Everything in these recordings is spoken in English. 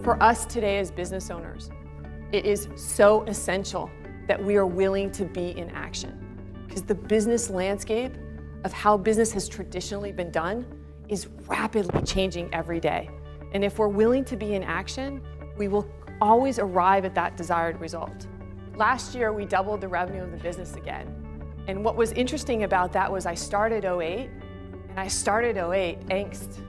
For us today as business owners, it is so essential that we are willing to be in action, because the business landscape of how business has traditionally been done is rapidly changing every day. And if we're willing to be in action, we will always arrive at that desired result. Last year, we doubled the revenue of the business again. And what was interesting about that was I started 08, and I started 08 angst,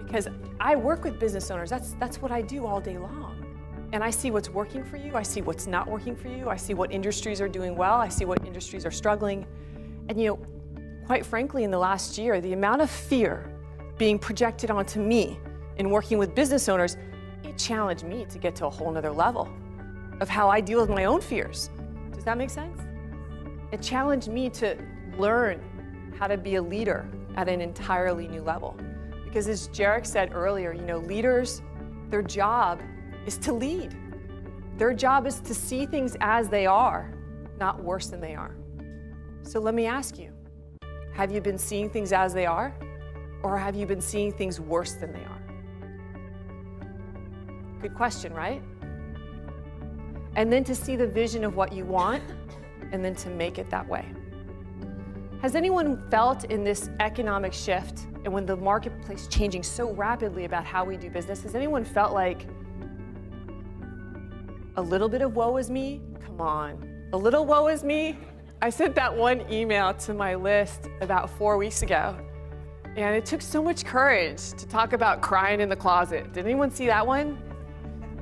because I work with business owners. That's what I do all day long. And I see what's working for you, I see what's not working for you, I see what industries are doing well, I see what industries are struggling. And quite frankly, in the last year, the amount of fear being projected onto me in working with business owners, it challenged me to get to a whole nother level of how I deal with my own fears. Does that make sense? It challenged me to learn how to be a leader at an entirely new level. Because as Jarek said earlier, leaders, their job is to lead. Their job is to see things as they are, not worse than they are. So let me ask you, have you been seeing things as they are, or have you been seeing things worse than they are? Good question, right? And then to see the vision of what you want, and then to make it that way. Has anyone felt in this economic shift, and when the marketplace changing so rapidly about how we do business, has anyone felt like a little bit of woe is me? Come on, a little woe is me? I sent that one email to my list about 4 weeks ago, and it took so much courage to talk about crying in the closet. Did anyone see that one?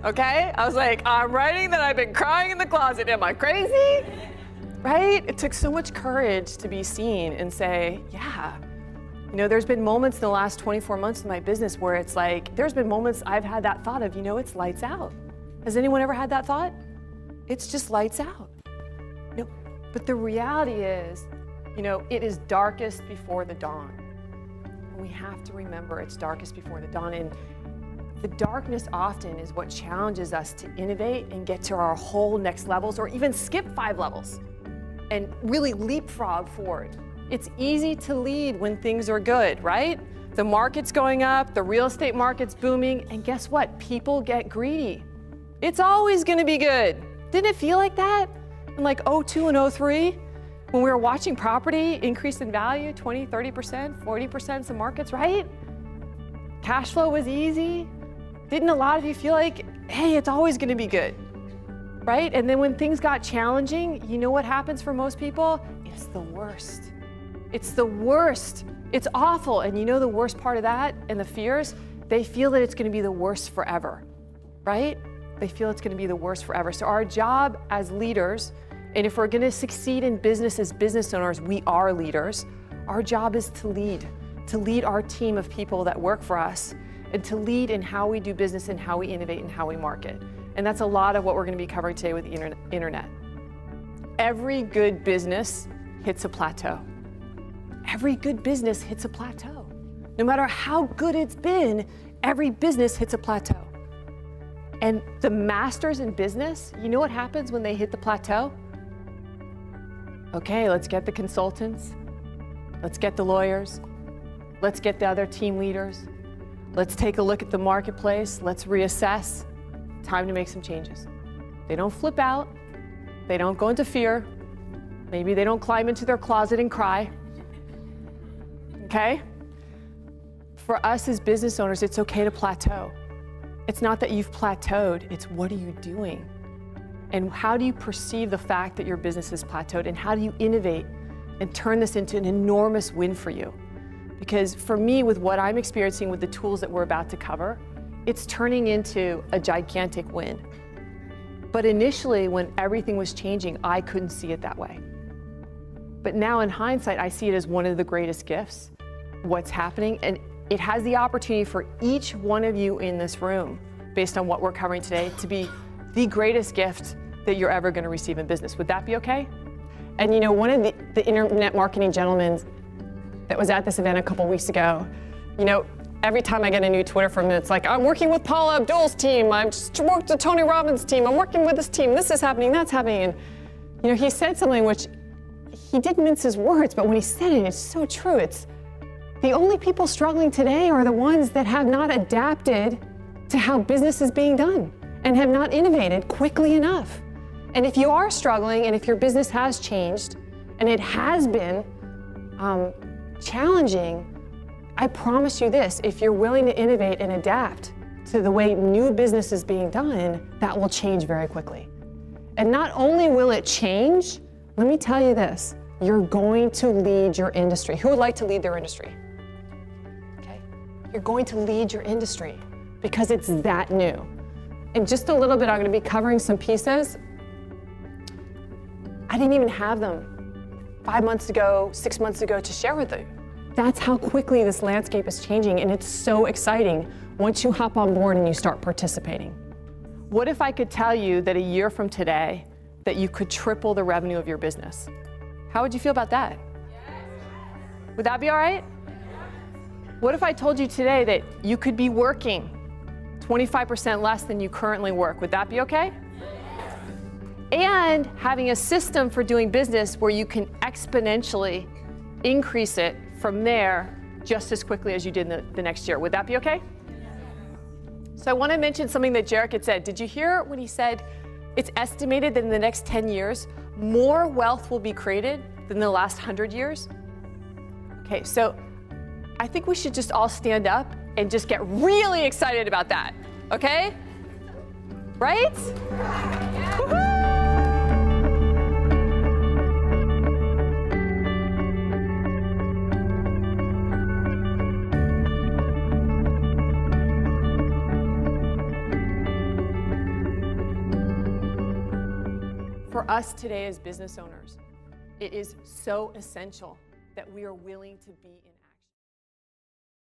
Okay, I was like, I'm writing that I've been crying in the closet. Am I crazy? Right? It took so much courage to be seen and say, yeah. There's been moments in the last 24 months in my business where it's like, there's been moments I've had that thought of, it's lights out. Has anyone ever had that thought? It's just lights out. But the reality is, it is darkest before the dawn. And we have to remember it's darkest before the dawn. And the darkness often is what challenges us to innovate and get to our whole next levels, or even skip 5 levels and really leapfrog forward. It's easy to lead when things are good, right? The market's going up, the real estate market's booming, and guess what? People get greedy. It's always gonna be good. Didn't it feel like that in like 02 and 03? When we were watching property increase in value 20, 30%, 40% in some markets, right? Cash flow was easy. Didn't a lot of you feel like, hey, it's always gonna be good, right? And then when things got challenging, you know what happens for most people? It's the worst. It's the worst. It's awful. And the worst part of that and the fears, they feel that it's gonna be the worst forever, right? They feel it's gonna be the worst forever. So our job as leaders, and if we're gonna succeed in business as business owners, we are leaders, our job is to lead our team of people that work for us, and to lead in how we do business and how we innovate and how we market. And that's a lot of what we're gonna be covering today with the internet. Every good business hits a plateau. Every good business hits a plateau. No matter how good it's been, every business hits a plateau. And the masters in business, you know what happens when they hit the plateau? Okay, let's get the consultants. Let's get the lawyers. Let's get the other team leaders. Let's take a look at the marketplace. Let's reassess. Time to make some changes. They don't flip out. They don't go into fear. Maybe they don't climb into their closet and cry. Okay? For us as business owners, it's okay to plateau. It's not that you've plateaued, it's what are you doing? And how do you perceive the fact that your business has plateaued, and how do you innovate and turn this into an enormous win for you? Because for me, with what I'm experiencing with the tools that we're about to cover, it's turning into a gigantic win. But initially, when everything was changing, I couldn't see it that way. But now in hindsight, I see it as one of the greatest gifts, what's happening, and it has the opportunity for each one of you in this room, based on what we're covering today, to be the greatest gift that you're ever going to receive in business. Would that be okay? And one of the internet marketing gentlemen that was at this event a couple weeks ago, every time I get a new Twitter from him, it's like, I'm working with Paula Abdul's team, I just worked with Tony Robbins' team, I'm working with this team, this is happening, that's happening. And he said something which, he didn't mince his words, but when he said it, it's so true. It's the only people struggling today are the ones that have not adapted to how business is being done and have not innovated quickly enough. And if you are struggling and if your business has changed and it has been challenging, I promise you this, if you're willing to innovate and adapt to the way new business is being done, that will change very quickly. And not only will it change, let me tell you this, you're going to lead your industry. Who would like to lead their industry? Okay, you're going to lead your industry because it's that new. In just a little bit, I'm going to be covering some pieces. I didn't even have them 5 months ago, 6 months ago to share with you. That's how quickly this landscape is changing, and it's so exciting once you hop on board and you start participating. What if I could tell you that a year from today, that you could triple the revenue of your business? How would you feel about that? Yes. Would that be all right? Yes. What if I told you today that you could be working 25% less than you currently work? Would that be okay? Yes. And having a system for doing business where you can exponentially increase it from there just as quickly as you did in the next year. Would that be okay? So I want to mention something that Jarek had said. Did you hear when he said it's estimated that in the next 10 years, more wealth will be created than the last 100 years? Okay, so I think we should just all stand up and just get really excited about that, okay? Right? Woo-hoo! For us today as business owners, it is so essential that we are willing to be in